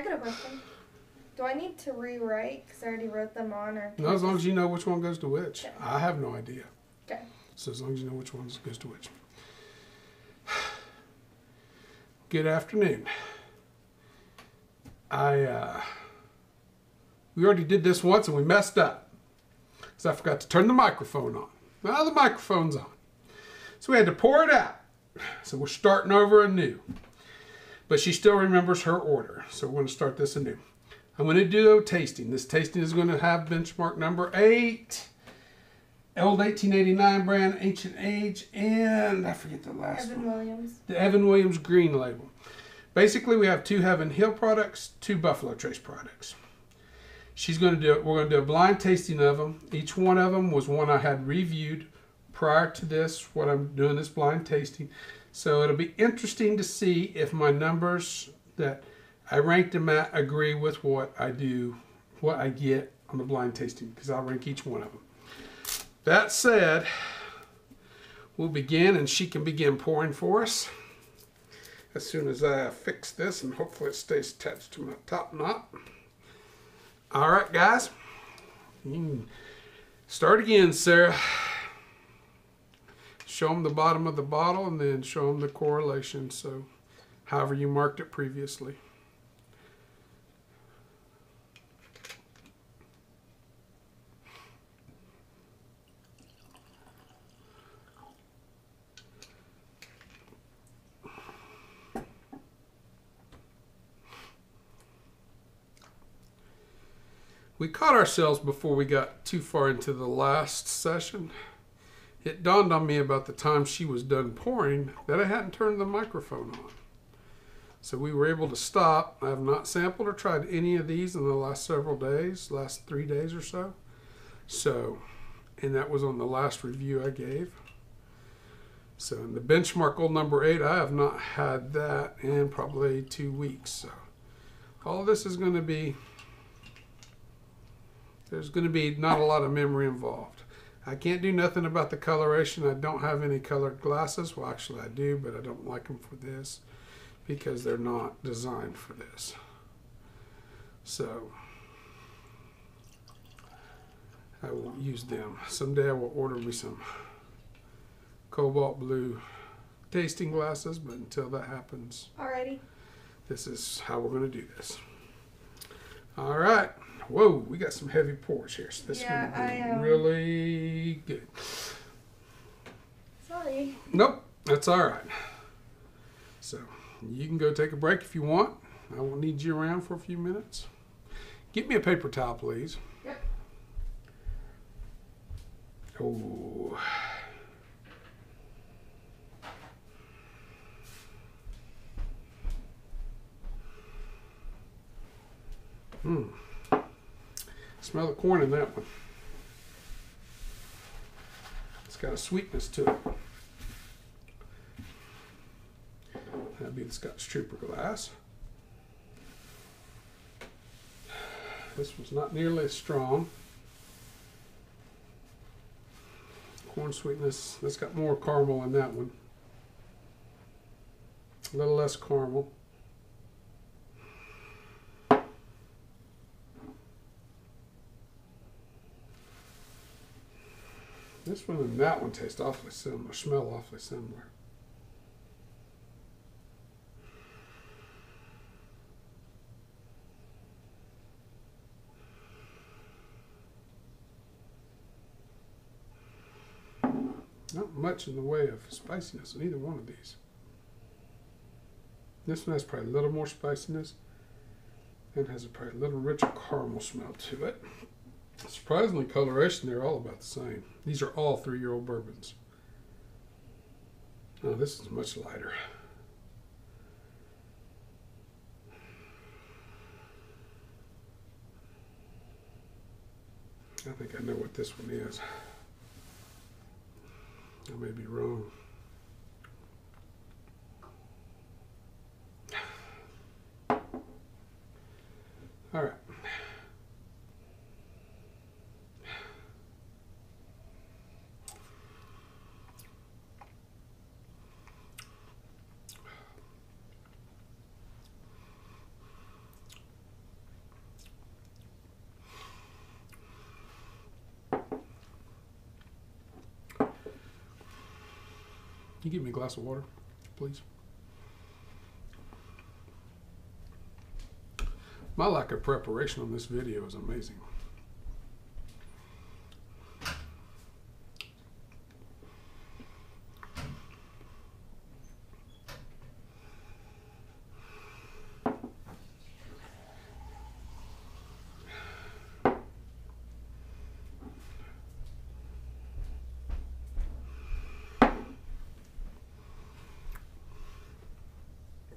I got a question. Do I need to rewrite because I already wrote them on? Or No, as long as you know which one goes to which. Okay. I have no idea. Okay. So as long as you know which one goes to which. Good afternoon. We already did this once and we messed up. Because I forgot to turn the microphone on. Now the microphone's on. So we had to pour it out. So we're starting over anew. But she still remembers her order. So we're going to start this anew. I'm going to do a tasting. This tasting is going to have benchmark number 8. Old 1889 brand, Ancient Age, and I forget the last one. Evan Williams. The Evan Williams green label. Basically, we have 2 Heaven Hill products, 2 Buffalo Trace products. She's going to do it. We're going to do a blind tasting of them. Each one of them was one I had reviewed prior to this, what I'm doing this blind tasting. So it'll be interesting to see if my numbers that I ranked them at agree with what I do, what I get on the blind tasting, because I'll rank each one of them. That said, we'll begin, and she can begin pouring for us as soon as I fix this, and hopefully it stays attached to my top knot. All right, guys, you can start again, Sarah. Show them the bottom of the bottle, and then show them the correlation, so however you marked it previously. We caught ourselves before we got too far into the last session. It dawned on me about the time she was done pouring that I hadn't turned the microphone on. So we were able to stop. I have not sampled or tried any of these in the last several days, last 3 days or so. And that was on the last review I gave. So in the benchmark old number 8, I have not had that in probably 2 weeks. So all of this is going to be, there's going to be not a lot of memory involved. I can't do nothing about the coloration. I don't have any colored glasses. Well, actually I do, but I don't like them for this because they're not designed for this. So I will use them. Someday I will order me some cobalt blue tasting glasses, but until that happens, Alrighty. this is how we're going to do this. All right. Whoa, we got some heavy pours here, so this is going to be really good. Sorry. Nope, that's all right. So you can go take a break if you want. I won't need you around for a few minutes. Get me a paper towel, please. Yep. Oh. Smell the corn in that one. It's got a sweetness to it. That'd be the Scotch Trooper glass. This one's not nearly as strong. Corn sweetness, that's got more caramel in that one. A little less caramel. This one and that one taste awfully similar, smell awfully similar. Not much in the way of spiciness in either one of these. This one has probably a little more spiciness and has probably a little richer caramel smell to it. Surprisingly, coloration, they're all about the same. These are all 3-year-old bourbons. Oh, this is much lighter. I think I know what this one is. I may be wrong. All right. you give me a glass of water, please? My lack of preparation on this video is amazing.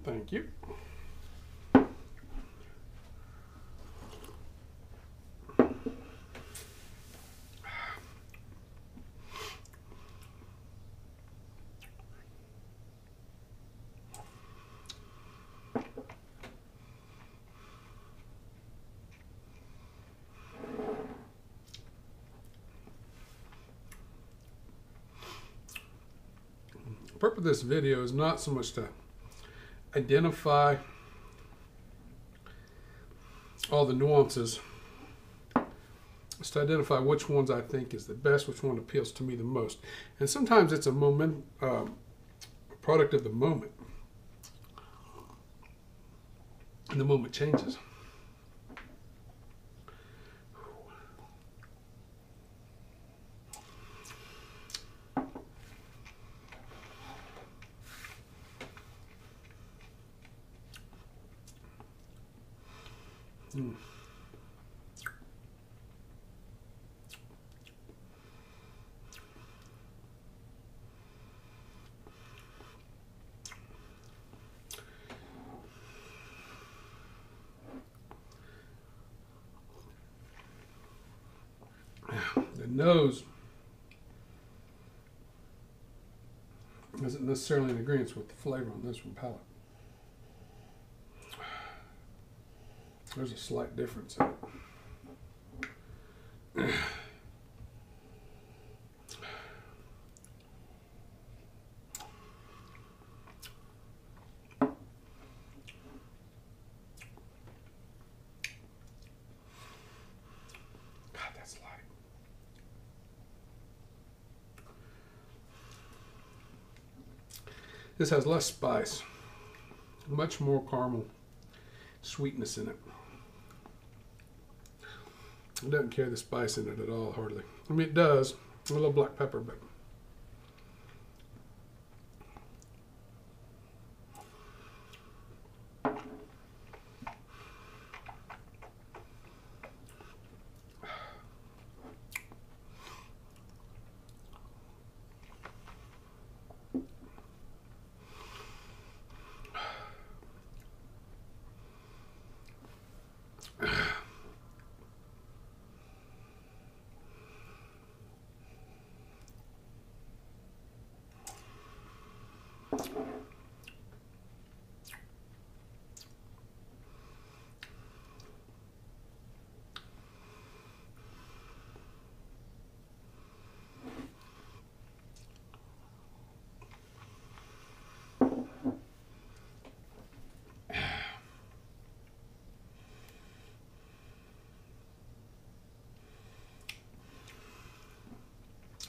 Thank you. The purpose of this video is not so much to identify all the nuances. It's to identify which ones I think is the best, which one appeals to me the most. And sometimes it's a product of the moment. And the moment changes. The nose isn't necessarily in agreement with the flavor on this one palate. There's a slight difference in it. God, that's light. This has less spice, much more caramel sweetness in it. It doesn't carry the spice in it at all, hardly. I mean, it does. A little black pepper, but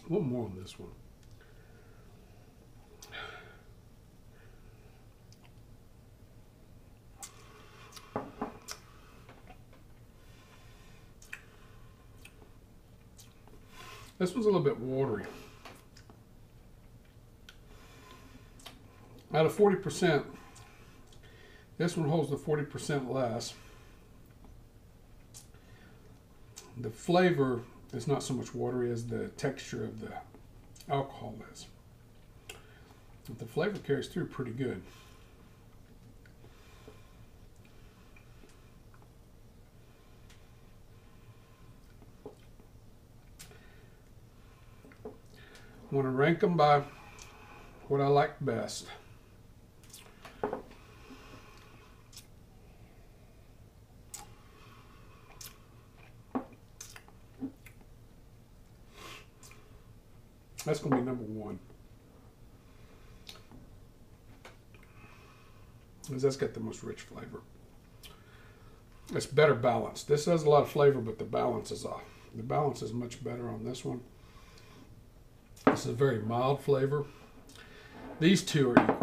one more on this one. This one's a little bit watery. Out of 40%, this one holds the 40% less. The flavor is not so much watery as the texture of the alcohol is. But the flavor carries through pretty good. I want to rank them by what I like best. That's going to be number one. Because that's got the most rich flavor. It's better balanced. This has a lot of flavor, but the balance is off. The balance is much better on this one. This is a very mild flavor. These two are equal.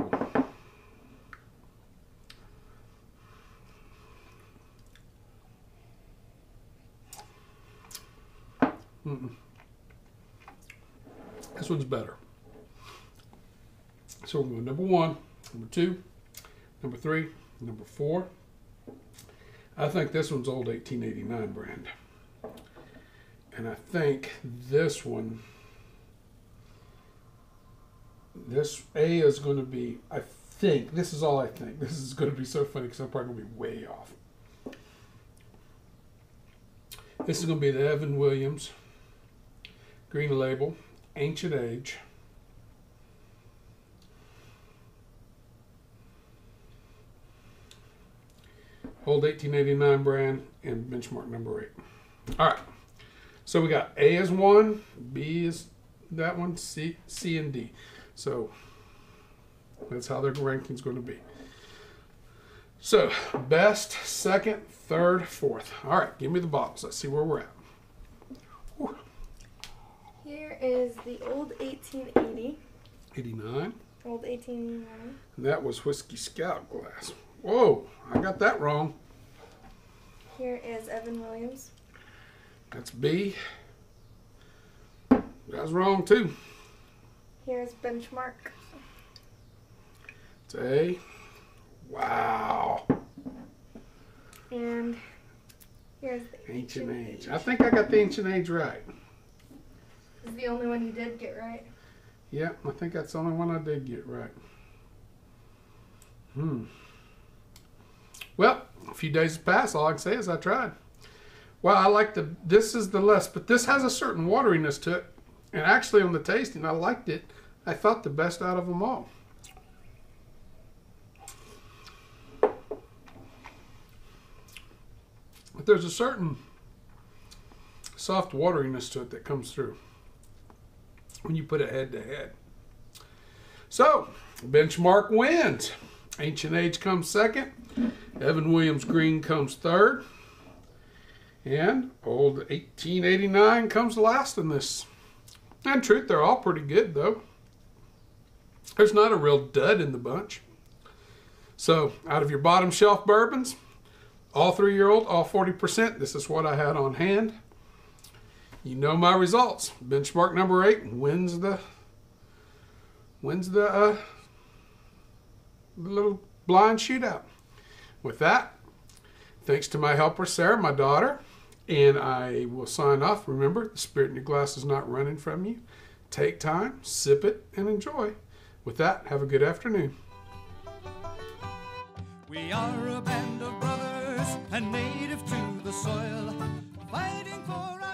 This one's better. So we're going number 1, number 2, number 3, number 4. I think this one's old 1889 brand. And I think this one, this A is going to be, I think, this is all I think. This is going to be so funny because I'm probably going to be way off. This is going to be the Evan Williams Green Label, Ancient Age. Old 1889 brand and benchmark number 8. All right. So we got A is 1, B is that one, C, and D. So that's how their ranking's going to be. So best, second, third, fourth. All right, give me the bottles. Let's see where we're at. Whew. Here is the old 1880. 89. Old 1889. And that was Whiskey Scout glass. Whoa, I got that wrong. Here is Evan Williams. That's B. That was wrong too. Here's Benchmark. It's A. Wow. And here's the Ancient Age. I think I got the Ancient Age right. This is the only one you did get right. Yeah, I think that's the only one I did get right. Well, a few days have passed. All I can say is I tried. Well, I like this is the less, but this has a certain wateriness to it. And actually on the tasting, I liked it. I thought the best out of them all. But there's a certain soft wateriness to it that comes through when you put it head to head. So, Benchmark wins. Ancient Age comes second. Evan Williams Green comes third. And old 1889 comes last in this. In truth, they're all pretty good, though. There's not a real dud in the bunch. So, out of your bottom shelf bourbons, all 3-year-old, all 40%, this is what I had on hand. You know my results. Benchmark number 8 wins the little blind shootout. With that, thanks to my helper, Sarah, my daughter, and I will sign off. Remember, the spirit in your glass is not running from you. Take time, sip it, and enjoy. With that, have a good afternoon. We are a band of brothers and native to the soil, fighting for our